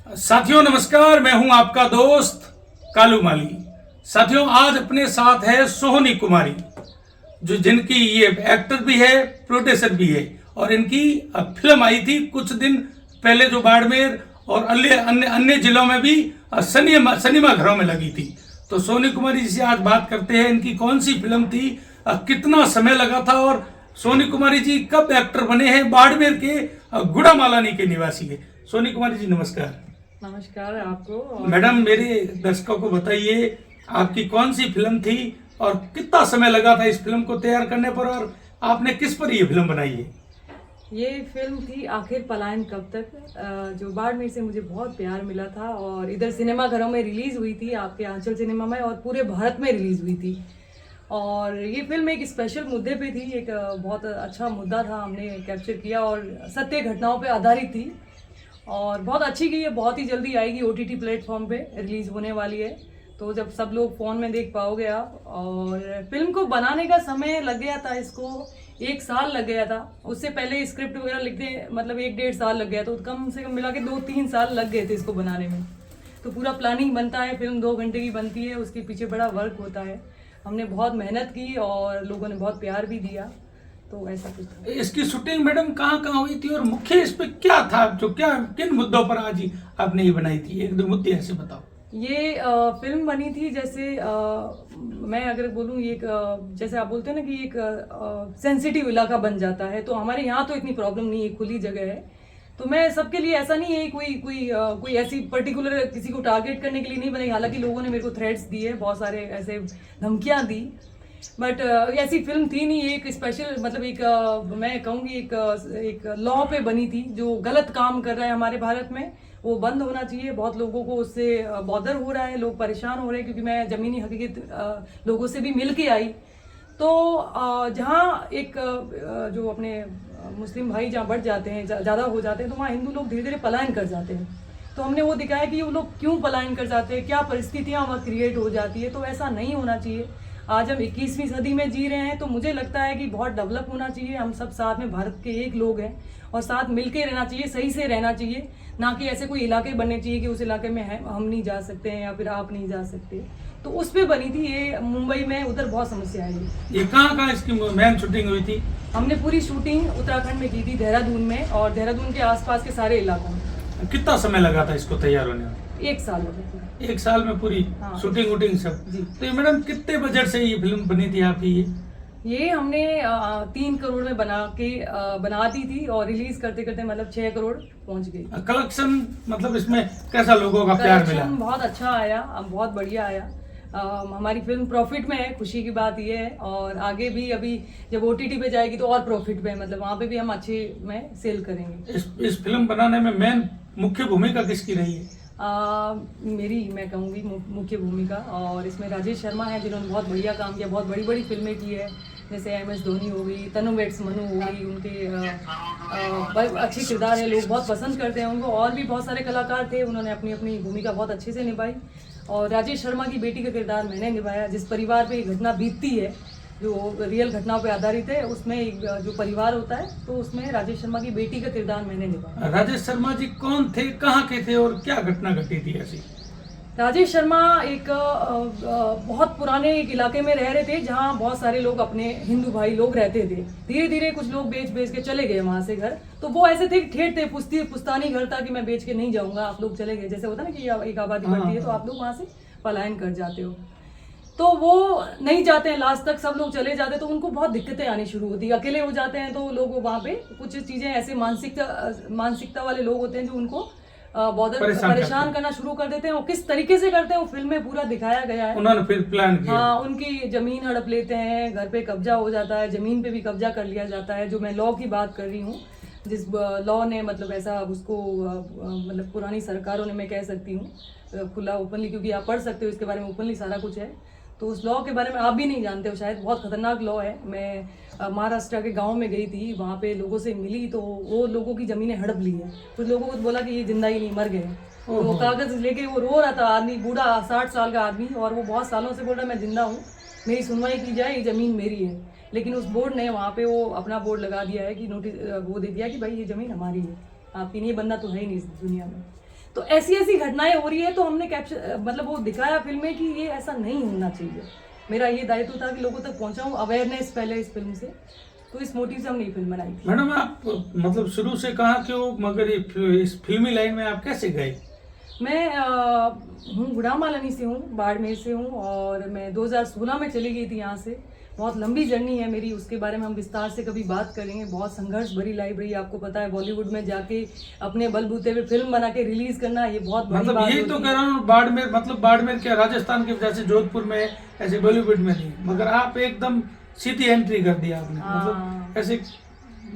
साथियों नमस्कार, मैं हूं आपका दोस्त कालू माली। साथियों आज अपने साथ है सोहनी कुमारी, जो जिनकी ये एक्टर भी है, प्रोड्यूसर भी है, और इनकी फिल्म आई थी कुछ दिन पहले जो बाड़मेर और अन्य अन्य अन्य जिलों में भी सिनेमा घरों में लगी थी। तो सोहनी कुमारी जी से आज बात करते हैं, इनकी कौन सी फिल्म थी, कितना समय लगा था, और सोहनी कुमारी जी कब एक्टर बने हैं। बाड़मेर के गुड़ामालानी के निवासी है। सोहनी कुमारी जी नमस्कार। नमस्कार आपको। मैडम मेरे दर्शकों को बताइए, आपकी कौन सी फिल्म थी और कितना समय लगा था इस फिल्म को तैयार करने पर, और आपने किस पर ये फिल्म बनाई है। ये फिल्म थी आखिर पलायन कब तक, जो बाड़मेर से मुझे बहुत प्यार मिला था और इधर सिनेमा घरों में रिलीज हुई थी, आपके आंचल सिनेमा में, और पूरे भारत में रिलीज हुई थी। और ये फिल्म एक स्पेशल मुद्दे पे थी, एक बहुत अच्छा मुद्दा था, हमने कैप्चर किया और सत्य घटनाओं पे आधारित थी और बहुत अच्छी गई है। बहुत ही जल्दी आएगी OTT प्लेटफॉर्म पे, रिलीज़ होने वाली है, तो जब सब लोग फ़ोन में देख पाओगे आप। और फिल्म को बनाने का समय लग गया था, इसको 1 साल लग गया था। उससे पहले स्क्रिप्ट वगैरह लिखने मतलब 1-1.5 साल लग गया, तो कम से कम मिला के 2-3 साल लग गए थे इसको बनाने में। तो पूरा प्लानिंग बनता है, फिल्म 2 घंटे की बनती है, उसके पीछे बड़ा वर्क होता है। हमने बहुत मेहनत की और लोगों ने बहुत प्यार भी दिया, तो ऐसा कुछ था। इसकी शूटिंग मैडम कहाँ कहाँ हुई थी, और मुख्य इस पे क्या था, जो क्या किन मुद्दों पर आज ही आपने ये बनाई थी, एक दो मुद्दे ऐसे बताओ। ये फिल्म बनी थी जैसे मैं अगर बोलूँ, ये जैसे आप बोलते हैं ना कि एक सेंसिटिव इलाका बन जाता है, तो हमारे यहाँ तो इतनी प्रॉब्लम नहीं है, खुली जगह है। तो मैं सबके लिए ऐसा नहीं है, कोई ऐसी पर्टिकुलर किसी को टारगेट करने के लिए नहीं बनाई। हालांकि लोगों ने मेरे को थ्रेट्स दिए, बहुत सारे ऐसे धमकियाँ दी, बट ऐसी फिल्म थी नहीं। एक स्पेशल मतलब मैं कहूँगी एक लॉ पे बनी थी, जो गलत काम कर रहा है हमारे भारत में, वो बंद होना चाहिए। बहुत लोगों को उससे बॉदर हो रहा है, लोग परेशान हो रहे हैं, क्योंकि मैं ज़मीनी हकीकत लोगों से भी मिल के आई। तो जहाँ एक जो अपने मुस्लिम भाई जहाँ बढ़ जाते हैं, ज़्यादा हो जाते हैं, तो वहाँ हिंदू लोग धीरे धीरे पलायन कर जाते हैं। तो हमने वो दिखाया कि वो लोग क्यों पलायन कर जाते हैं, क्या परिस्थितियाँ वहाँ क्रिएट हो जाती है। तो ऐसा नहीं होना चाहिए। आज हम 21वीं सदी में जी रहे हैं, तो मुझे लगता है कि बहुत डेवलप होना चाहिए। हम सब साथ में भारत के एक लोग हैं और साथ मिलके रहना चाहिए, सही से रहना चाहिए, ना कि ऐसे कोई इलाके बनने चाहिए कि उस इलाके में हम नहीं जा सकते हैं या फिर आप नहीं जा सकते। तो उस पे बनी थी ये, मुंबई में, उधर बहुत समस्या है। ये कहाँ कहाँ इसकी मेन शूटिंग हुई थी। हमने पूरी शूटिंग उत्तराखंड में की थी, देहरादून में और देहरादून के आसपास के सारे इलाकों में। कितना समय लगा था इसको तैयार होने में। 1 साल हो गया। 1 साल में पूरी हाँ। शूटिंग वूटिंग सब जी। तो ये मैडम कितने बजट से ये फिल्म बनी थी आपकी। ये हमने 3 करोड़ में बना दी थी और रिलीज करते करते मतलब 6 करोड़ पहुंच गई। कलेक्शन मतलब इसमें कैसा लोगों का प्यार मिला। बहुत अच्छा आया, बहुत बढ़िया आया। हमारी फिल्म प्रॉफिट में है, खुशी की बात ये है। और आगे भी अभी जब OTT पे जाएगी तो और प्रॉफिट में, मतलब वहाँ पे भी हम अच्छे में सेल करेंगे। इस फिल्म बनाने में मेन मुख्य भूमिका किसकी रही है। मेरी, मैं कहूँगी मुख्य भूमिका, और इसमें राजेश शर्मा है, जिन्होंने बहुत बढ़िया काम किया, बहुत बड़ी बड़ी फिल्में की है, जैसे MS धोनी हो गई, तनु वेट्स मनु हो गई। उनके अच्छे किरदार है, लोग बहुत पसंद करते हैं उनको। और भी बहुत सारे कलाकार थे, उन्होंने अपनी अपनी भूमिका बहुत अच्छे से निभाई। और राजेश शर्मा की बेटी का किरदार मैंने निभाया। जिस परिवार पे ये घटना बीतती है, जो रियल घटनाओं पे आधारित है, उसमें एक जो परिवार होता है, तो उसमें राजेश शर्मा की बेटी का किरदार मैंने निभाया। राजेश शर्मा जी कौन थे, कहाँ के थे, और क्या घटना घटी थी ऐसी। राजेश शर्मा एक बहुत पुराने एक इलाके में रह रहे थे, जहाँ बहुत सारे लोग, अपने हिंदू भाई लोग रहते थे। धीरे धीरे कुछ लोग बेच के चले गए वहाँ से घर। तो वो ऐसे थे, ठेठ थे, पुश्तानी घर था कि मैं बेच के नहीं जाऊँगा, आप लोग चले गए। जैसे होता ना कि एक आबादी बढ़ती है तो आप लोग वहाँ से पलायन कर जाते हो। तो वो नहीं जाते हैं लास्ट तक, सब लोग चले जाते हैं, तो उनको बहुत दिक्कतें आनी शुरू होती है। अकेले हो जाते हैं तो लोग वहाँ पे कुछ चीज़ें ऐसे मानसिकता वाले लोग होते हैं जो उनको परेशान करना शुरू कर देते हैं। और किस तरीके से करते हैं वो फिल्म में पूरा दिखाया गया है। उन्होंने फिर प्लान किया। हाँ, उनकी जमीन हड़प लेते हैं, घर पे कब्जा हो जाता है, जमीन पे भी कब्जा कर लिया जाता है। जो मैं लॉ की बात कर रही हूँ, जिस लॉ ने मतलब ऐसा उसको मतलब पुरानी सरकारों ने, मैं कह सकती हूँ खुला ओपनली, क्योंकि आप पढ़ सकते हो इसके बारे में, ओपनली सारा कुछ है। तो उस लॉ के बारे में आप भी नहीं जानते हो शायद, बहुत खतरनाक लॉ है। मैं महाराष्ट्र के गांव में गई थी, वहाँ पे लोगों से मिली, तो वो लोगों की ज़मीनें हड़प ली है। कुछ लोगों को बोला कि ये जिंदा ही नहीं, मर गए। तो वो कागज़ लेके वो रो रहा था, आदमी, बूढ़ा 60 साल का आदमी, और वो बहुत सालों से बोल रहा मैं जिंदा हूँ, मेरी सुनवाई की जाए, ये ज़मीन मेरी है। लेकिन उस बोर्ड ने वहाँ पे वो अपना बोर्ड लगा दिया है कि नोटिस वो दे दिया कि भाई ये ज़मीन हमारी है, आपकी नहीं, बनना तो है ही नहीं इस दुनिया में। तो ऐसी ऐसी घटनाएं हो रही है, तो हमने कैप्चर मतलब वो दिखाया फिल्म में कि ये ऐसा नहीं होना चाहिए। मेरा ये दायित्व था कि लोगों तक पहुंचाऊं अवेयरनेस पहले इस फिल्म से, तो इस मोटिव से हमने ये फिल्म बनाई थी। मैडम आप मतलब शुरू से कहाँ के हो, मगर इस फिल्मी लाइन में आप कैसे गए? मैं हूँ गुड़ामालनी से हूँ, बाड़मेर से हूँ, और मैं 2016 में चली गई थी यहाँ से। बहुत लंबी जर्नी है मेरी, उसके बारे में हम विस्तार से कभी बात करेंगे। बहुत संघर्ष भरी लाइफ रही, आपको पता है बॉलीवुड में जाके अपने बलबूते पे फिल्म बना के रिलीज करना, ये बहुत बड़ी मतलब बात यही होती तो है। कह रहा हूँ, बाड़मेर मतलब बाड़मेर क्या राजस्थान के, जैसे जोधपुर में ऐसे बॉलीवुड में नहीं, मगर आप एकदम सीधी एंट्री कर दिया आपने। हाँ। मतलब ऐसे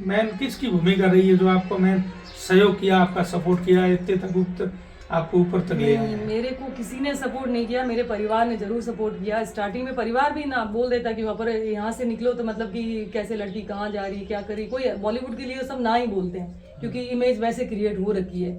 मैन किसकी भूमिका रही है जो आपको मैन सहयोग किया, आपका सपोर्ट किया, इतने तक आपको ऊपर तक ले आया? मेरे को किसी ने सपोर्ट नहीं किया, मेरे परिवार ने जरूर सपोर्ट किया। स्टार्टिंग में परिवार भी ना बोल देता कि वहाँ पर यहाँ से निकलो तो मतलब कि कैसे लड़की कहाँ जा रही, क्या करी। कोई बॉलीवुड के लिए सब ना ही बोलते हैं, क्योंकि इमेज वैसे क्रिएट हो रखी है।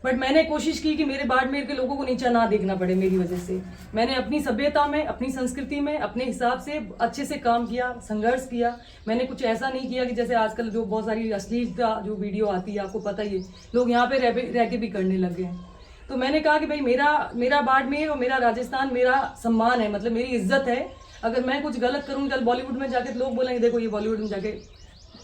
बट मैंने कोशिश की कि मेरे बाड़मेर के लोगों को नीचा ना देखना पड़े मेरी वजह से। मैंने अपनी सभ्यता में, अपनी संस्कृति में, अपने हिसाब से अच्छे से काम किया, संघर्ष किया। मैंने कुछ ऐसा नहीं किया कि जैसे आजकल जो बहुत सारी अश्लीलता जो वीडियो आती है, आपको पता ही है, लोग यहाँ पे रह के भी करने लग गए हैं। तो मैंने कहा कि भाई मेरा बाड़मेर और मेरा राजस्थान मेरा सम्मान है, मतलब मेरी इज्जत है। अगर मैं कुछ गलत करूँ कल बॉलीवुड में जाके, तो लोग बोलेंगे देखो ये बॉलीवुड में जाके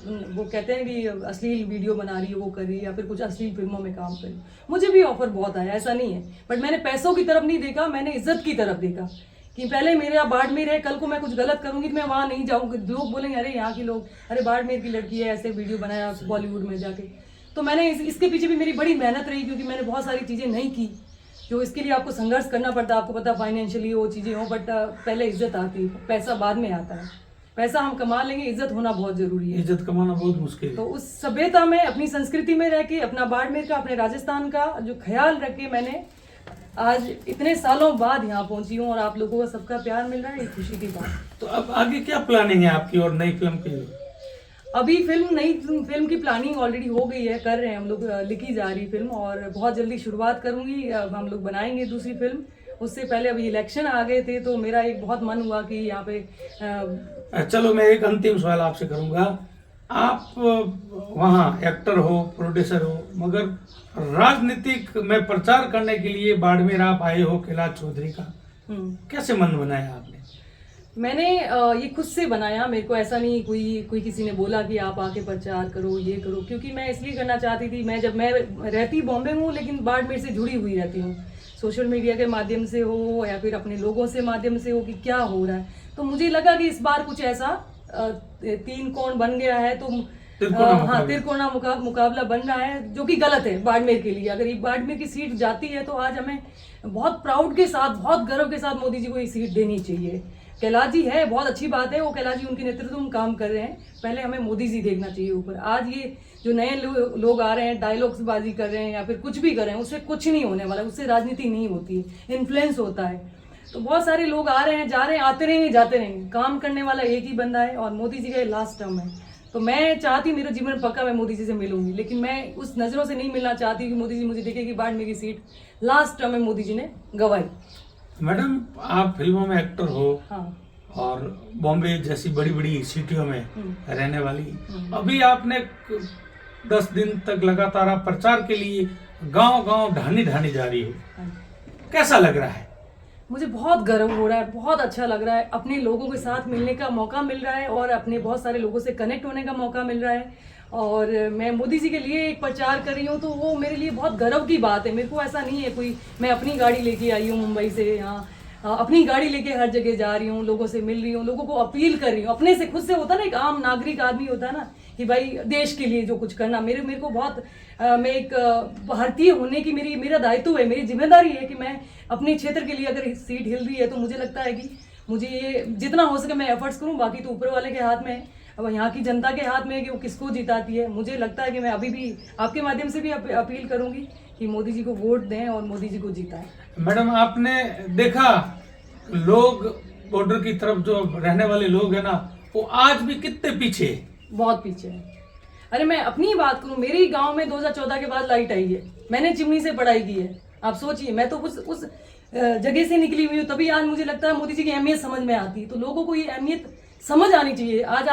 वो कहते हैं कि अश्लील वीडियो बना रही है, वो कर रही है, या फिर कुछ अश्लील फिल्मों में काम कर रही है। मुझे भी ऑफर बहुत आया, ऐसा नहीं है, बट मैंने पैसों की तरफ नहीं देखा, मैंने इज्जत की तरफ देखा कि पहले मेरा बाड़मेर है, कल को मैं कुछ गलत करूंगी तो मैं वहाँ नहीं जाऊँगी, लोग बोलेंगे अरे यहाँ की लोग, अरे बाड़मेर की लड़की है, ऐसे वीडियो बनाया बॉलीवुड में जाके। तो मैंने इसके पीछे भी मेरी बड़ी मेहनत रही, क्योंकि मैंने बहुत सारी चीज़ें नहीं की जो इसके लिए आपको संघर्ष करना पड़ता है। आपको पता फाइनेंशियली वो चीज़ें हो, बट पहले इज्जत आती है, पैसा बाद में आता है। पैसा हम कमा लेंगे, इज्जत होना बहुत जरूरी है। इज्जत कमाना बहुत मुश्किल है। तो उस सभ्यता में, अपनी संस्कृति में रह के, अपना बाड़मेर का, अपने राजस्थान का जो ख्याल रख के मैंने आज इतने सालों बाद यहाँ पहुंची हूँ, और आप लोगों का सबका प्यार मिल रहा है, ये खुशी की बात। तो अब आगे क्या प्लानिंग है आपकी और नई फिल्म की? अभी नई फिल्म की प्लानिंग ऑलरेडी हो गई है, कर रहे हैं हम लोग, लिखी जा रही फिल्म, और बहुत जल्दी शुरुआत करूंगी। अब हम लोग बनाएंगे दूसरी फिल्म। उससे पहले अभी इलेक्शन आ गए थे, तो मेरा एक बहुत मन हुआ कि यहाँ पे चलो मैं एक अंतिम सवाल आपसे करूंगा। आप वहाँ एक्टर हो, प्रोड्यूसर हो, मगर राजनीतिक में प्रचार करने के लिए बाड़मेर आप आए हो, कैलाश चौधरी का कैसे मन बनाया आपने? मैंने ये खुद से बनाया। मेरे को ऐसा नहीं कोई किसी ने बोला कि आप आके प्रचार करो, ये करो, क्योंकि मैं इसलिए करना चाहती थी। मैं रहती बॉम्बे हूँ, लेकिन बाड़मेर से जुड़ी हुई रहती हूँ, सोशल मीडिया के माध्यम से हो या फिर अपने लोगों से माध्यम से हो कि क्या हो रहा है। तो मुझे लगा कि इस बार कुछ ऐसा 3 कोण बन गया है, तो हाँ, तिरकोना मुकाबला बन रहा है, जो कि गलत है बाड़मेर के लिए। अगर ये बाड़मेर की सीट जाती है तो आज हमें बहुत प्राउड के साथ, बहुत गर्व के साथ मोदी जी को ये सीट देनी चाहिए। कैलाश जी है, बहुत अच्छी बात है, वो कैलाश जी उनके नेतृत्व में काम कर रहे हैं, पहले हमें मोदी जी देखना चाहिए ऊपर। आज ये जो नए लोग आ रहे हैं, डायलॉग्स बाजी कर रहे हैं या फिर कुछ भी कर रहे हैं, उससे कुछ नहीं होने वाला, उससे राजनीति नहीं होती है, इन्फ्लुएंस होता है। तो बहुत सारे लोग आ रहे हैं, जा रहे हैं, आते रहेंगे, जाते रहेंगे, काम करने वाला एक ही बंदा है, और मोदी जी का लास्ट टर्म है। तो मैं चाहती, मेरा जीवन पक्का मैं मोदी जी से मिलूंगी, लेकिन मैं उस नज़रों से नहीं मिलना चाहती कि मोदी जी मुझे देखे कि बाड़मेर की सीट लास्ट टर्म में मोदी जी ने गंवाई। मैडम आप फिल्मों में एक्टर हो, हाँ, और बॉम्बे जैसी बड़ी बड़ी सिटियों में रहने वाली, अभी आपने 10 दिन तक लगातार आप प्रचार के लिए गांव गांव ढानी जा रही हो, कैसा लग रहा है? मुझे बहुत गर्व हो रहा है, बहुत अच्छा लग रहा है। अपने लोगों के साथ मिलने का मौका मिल रहा है, और अपने बहुत सारे लोगों से कनेक्ट होने का मौका मिल रहा है, और मैं मोदी जी के लिए एक प्रचार कर रही हूँ, तो वो मेरे लिए बहुत गर्व की बात है। मेरे को ऐसा नहीं है कोई, मैं अपनी गाड़ी लेके आई हूँ मुंबई से, यहाँ अपनी गाड़ी लेके हर जगह जा रही हूँ, लोगों से मिल रही हूँ, लोगों को अपील कर रही हूँ, अपने से, खुद से होता ना, एक आम नागरिक आदमी होता है ना, कि भाई देश के लिए जो कुछ करना, मेरे को बहुत मैं एक भारतीय होने की मेरा दायित्व है, मेरी जिम्मेदारी है कि मैं अपने क्षेत्र के लिए, अगर सीट हिल रही है तो मुझे लगता है कि मुझे ये जितना हो सके मैं एफर्ट्स करूँ। बाकी तो ऊपर वाले के हाथ में है, अब यहाँ की जनता के हाथ में है कि वो किसको जिताती है। मुझे लगता है कि मैं अभी भी आपके माध्यम से भी अपील करूँगी कि मोदी जी को वोट दें और मोदी जी को जिताएं। मैडम आपने देखा लोग बॉर्डर की तरफ जो रहने वाले लोग हैं ना, वो आज भी कितने पीछे है? बहुत पीछे है। अरे मैं अपनी ही बात करूं, मेरे ही गांव में 2014 के बाद लाइट आई है, मैंने चिमनी से पढ़ाई की है। आप सोचिए, मैं तो उस जगह से निकली हुई हूँ, तभी आज मुझे लगता है मोदी जी की अहमियत समझ में आती है। तो लोगों को ये अहमियत समझ आनी चाहिए। आज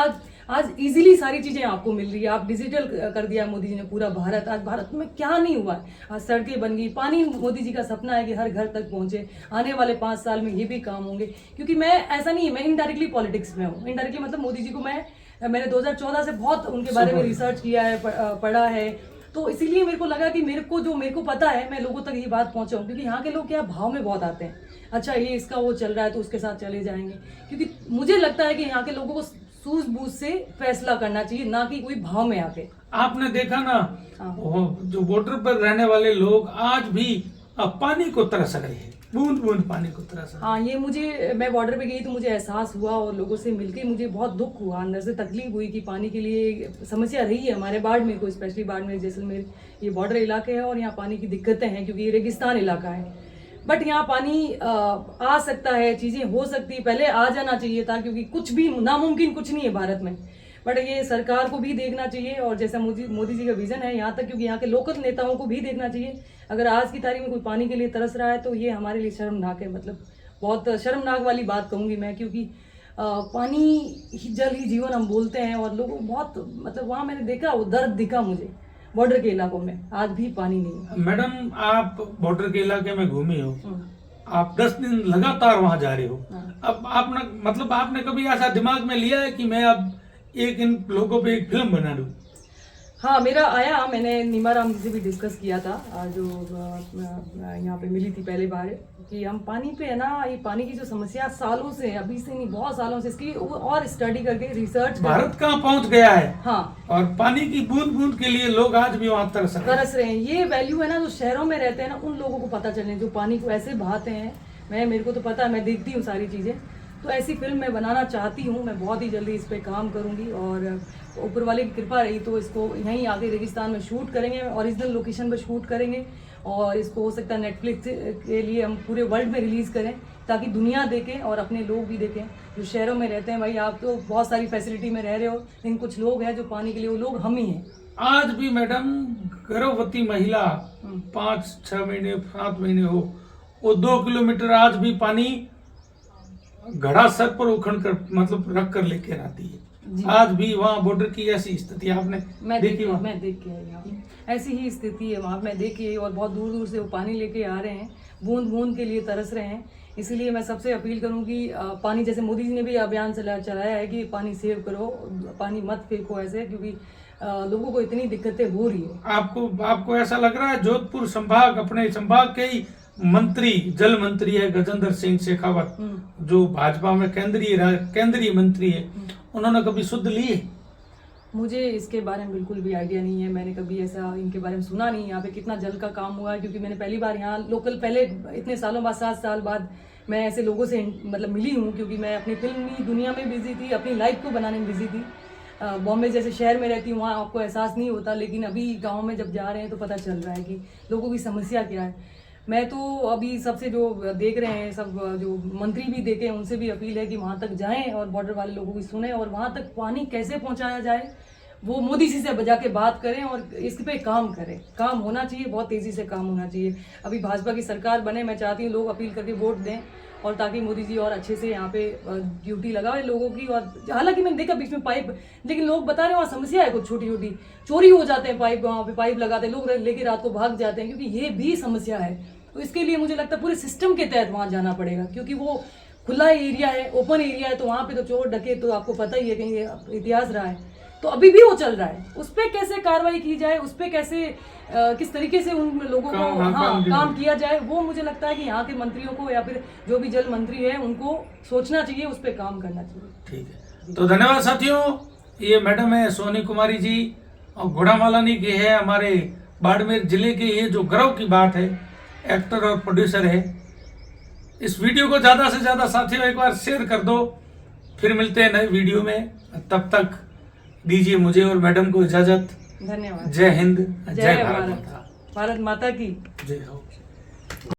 आज इजीली सारी चीजें आपको मिल रही है। आप डिजिटल कर दिया मोदी जी ने पूरा भारत। आज भारत में क्या नहीं हुआ है, आज सड़कें बन गई, पानी मोदी जी का सपना है कि हर घर तक पहुंचे। आने वाले 5 साल में ये भी काम होंगे, क्योंकि मैं ऐसा नहीं है, मैं इनडायरेक्टली पॉलिटिक्स में हूँ। इनडायरेक्टली मतलब मोदी जी को मैंने 2014 से बहुत उनके बारे में रिसर्च किया है, पढ़ा है, तो इसीलिए मेरे को लगा कि मेरे को पता है, मैं लोगों तक ये बात पहुंचाऊं। क्योंकि यहाँ के लोग क्या भाव में बहुत आते हैं, अच्छा ये इसका वो चल रहा है तो उसके साथ चले जाएंगे। क्योंकि मुझे लगता है कि यहाँ के लोगों को सूझबूझ से फैसला करना चाहिए, ना कि कोई भाव में आके। आपने देखा ना, हाँ। वो जो बॉर्डर पर रहने वाले लोग आज भी पानी को तरस रहे हैं, बूंद बूंद पानी को तरस रहे हैं। हाँ, ये मैं बॉर्डर पे गई तो मुझे एहसास हुआ, और लोगों से मिलके मुझे बहुत दुख हुआ, अंदर से तकलीफ हुई कि पानी के लिए समस्या रही है हमारे बाड़मेर को, स्पेशली बाड़मेर जैसलमेर, ये बॉर्डर इलाके है और यहाँ पानी की दिक्कतें हैं क्योंकि ये रेगिस्तान इलाका है। बट यहाँ पानी आ सकता है, चीज़ें हो सकती है, पहले आ जाना चाहिए था, क्योंकि कुछ भी नामुमकिन कुछ नहीं है भारत में। बट ये सरकार को भी देखना चाहिए, और जैसा मोदी जी का विजन है यहाँ तक, क्योंकि यहाँ के लोकल नेताओं को भी देखना चाहिए। अगर आज की तारीख में कोई पानी के लिए तरस रहा है तो ये हमारे लिए शर्मनाक है, मतलब बहुत शर्मनाक वाली बात कहूँगी मैं, क्योंकि पानी ही जल ही जीवन हम बोलते हैं, और लोगों को बहुत, मतलब वहाँ मैंने देखा, वो दर्द दिखा मुझे बॉर्डर के इलाकों में, आज भी पानी नहीं है। मैडम, आप बॉर्डर के इलाके में घूमी हो, आप 10 दिन लगातार वहां जा रहे हो। अब आपने कभी ऐसा दिमाग में लिया है कि मैं अब इन लोगों पे एक फिल्म बना दूं? हाँ, मेरा आया, मैंने नीमा राम जी से भी डिस्कस किया था, जो यहाँ पे मिली थी पहले बार, कि हम पानी पे है ना, ये पानी की जो समस्या सालों से, अभी से नहीं बहुत सालों से, इसकी और स्टडी करके रिसर्च भारत कहाँ पहुंच गया है। हाँ, और पानी की बूंद बूंद के लिए लोग आज भी वहां तरस रहे हैं। ये वैल्यू है ना, जो शहरों में रहते हैं ना, उन लोगों को पता चलने, जो पानी को ऐसे बहाते हैं। मेरे को तो पता है, मैं देखती हूँ सारी चीज़ें, तो ऐसी फिल्म मैं बनाना चाहती हूँ। मैं बहुत ही जल्दी इस पे काम करूँगी, और ऊपर वाले की कृपा रही तो इसको यहीं आके रेगिस्तान में शूट करेंगे, ओरिजिनल लोकेशन पर शूट करेंगे, और इसको हो सकता है नेटफ्लिक्स के लिए हम पूरे वर्ल्ड में रिलीज़ करें, ताकि दुनिया देखें और अपने लोग भी देखें जो शहरों में रहते हैं। भाई, आप तो बहुत सारी फैसिलिटी में रह रहे हो, लेकिन कुछ लोग हैं जो पानी के लिए, वो लोग हम ही हैं। आज भी मैडम, गर्भवती महिला 5-6 महीने 7 महीने हो, वो 2 किलोमीटर आज भी पानी घड़ा सर पर उखड़ कर, मतलब रख कर लेकर आती है। आज भी वहाँ बॉर्डर की ऐसी स्थिति आपने देखी? मैं देख के आई हूँ, ऐसी ही स्थिति है वहाँ, मैं देखी, और बहुत दूर दूर से वो पानी लेके आ रहे हैं, बूंद बूंद के लिए तरस रहे हैं। इसीलिए मैं सबसे अपील करूँगी, पानी, जैसे मोदी जी ने भी अभियान चलाया है कि पानी सेव करो, पानी मत फेंको ऐसे, क्योंकि लोगों को इतनी दिक्कतें हो रही है। आपको ऐसा लग रहा है, जोधपुर संभाग, अपने संभाग के ही मंत्री, जल मंत्री है गजेंद्र सिंह शेखावत, जो भाजपा में केंद्रीय मंत्री है, उन्होंने कभी शुद्ध ली है? मुझे इसके बारे में बिल्कुल भी आइडिया नहीं है, मैंने कभी ऐसा इनके बारे में सुना नहीं। यहाँ पे कितना जल का काम हुआ है, क्योंकि मैंने पहली बार यहाँ लोकल, पहले इतने सालों बाद, 7 साल बाद मैं ऐसे लोगों से मतलब मिली हूँ, क्योंकि मैं अपनी फिल्मी दुनिया में बिजी थी, अपनी लाइफ को बनाने में बिजी थी। बॉम्बे जैसे शहर में रहती हूँ, वहाँ आपको एहसास नहीं होता, लेकिन अभी गाँव में जब जा रहे हैं तो पता चल रहा है कि लोगों की समस्या क्या है। मैं तो अभी सबसे जो देख रहे हैं, सब जो मंत्री भी देखे, उनसे भी अपील है कि वहाँ तक जाएं और बॉर्डर वाले लोगों की सुने, और वहाँ तक पानी कैसे पहुँचाया जाए वो मोदी जी से बजा के बात करें, और इस पे काम करें। काम होना चाहिए, बहुत तेज़ी से काम होना चाहिए। अभी भाजपा की सरकार बने, मैं चाहती हूँ लोग अपील करके वोट दें, और ताकि मोदी जी और अच्छे से यहाँ पे ड्यूटी लगाए लोगों की। और हालांकि मैंने देखा बीच में पाइप, लेकिन लोग बता रहे हैं वहाँ समस्या है, कुछ छोटी छोटी चोरी हो जाते हैं पाइप, वहाँ पे पाइप लगाते हैं लोग, लेके रात को भाग जाते हैं, क्योंकि ये भी समस्या है। तो इसके लिए मुझे लगता है पूरे सिस्टम के तहत वहाँ जाना पड़ेगा, क्योंकि वो खुला एरिया है, ओपन एरिया है, तो वहाँ पे तो चोर डके, तो आपको पता ही है, कहीं इतिहास रहा है, तो अभी भी वो चल रहा है। उस पर कैसे कार्रवाई की जाए, उस पर कैसे किस तरीके से उन लोगों को काम किया जाए, वो मुझे लगता है कि यहाँ के मंत्रियों को, या फिर जो भी जल मंत्री है, उनको सोचना चाहिए, उस पर काम करना चाहिए। ठीक है, तो धन्यवाद साथियों। ये मैडम है सोनी कुमारी जी, और घोड़ामालानी की है, हमारे बाड़मेर जिले के, ये जो गर्व की बात है, एक्टर और प्रोड्यूसर है। इस वीडियो को ज़्यादा से ज़्यादा साथियों एक बार शेयर कर दो। फिर मिलते हैं नए वीडियो में, तब तक दीजिए मुझे और मैडम को इजाजत। धन्यवाद। जय हिंद, जय भारत, भारत माता की जय हो।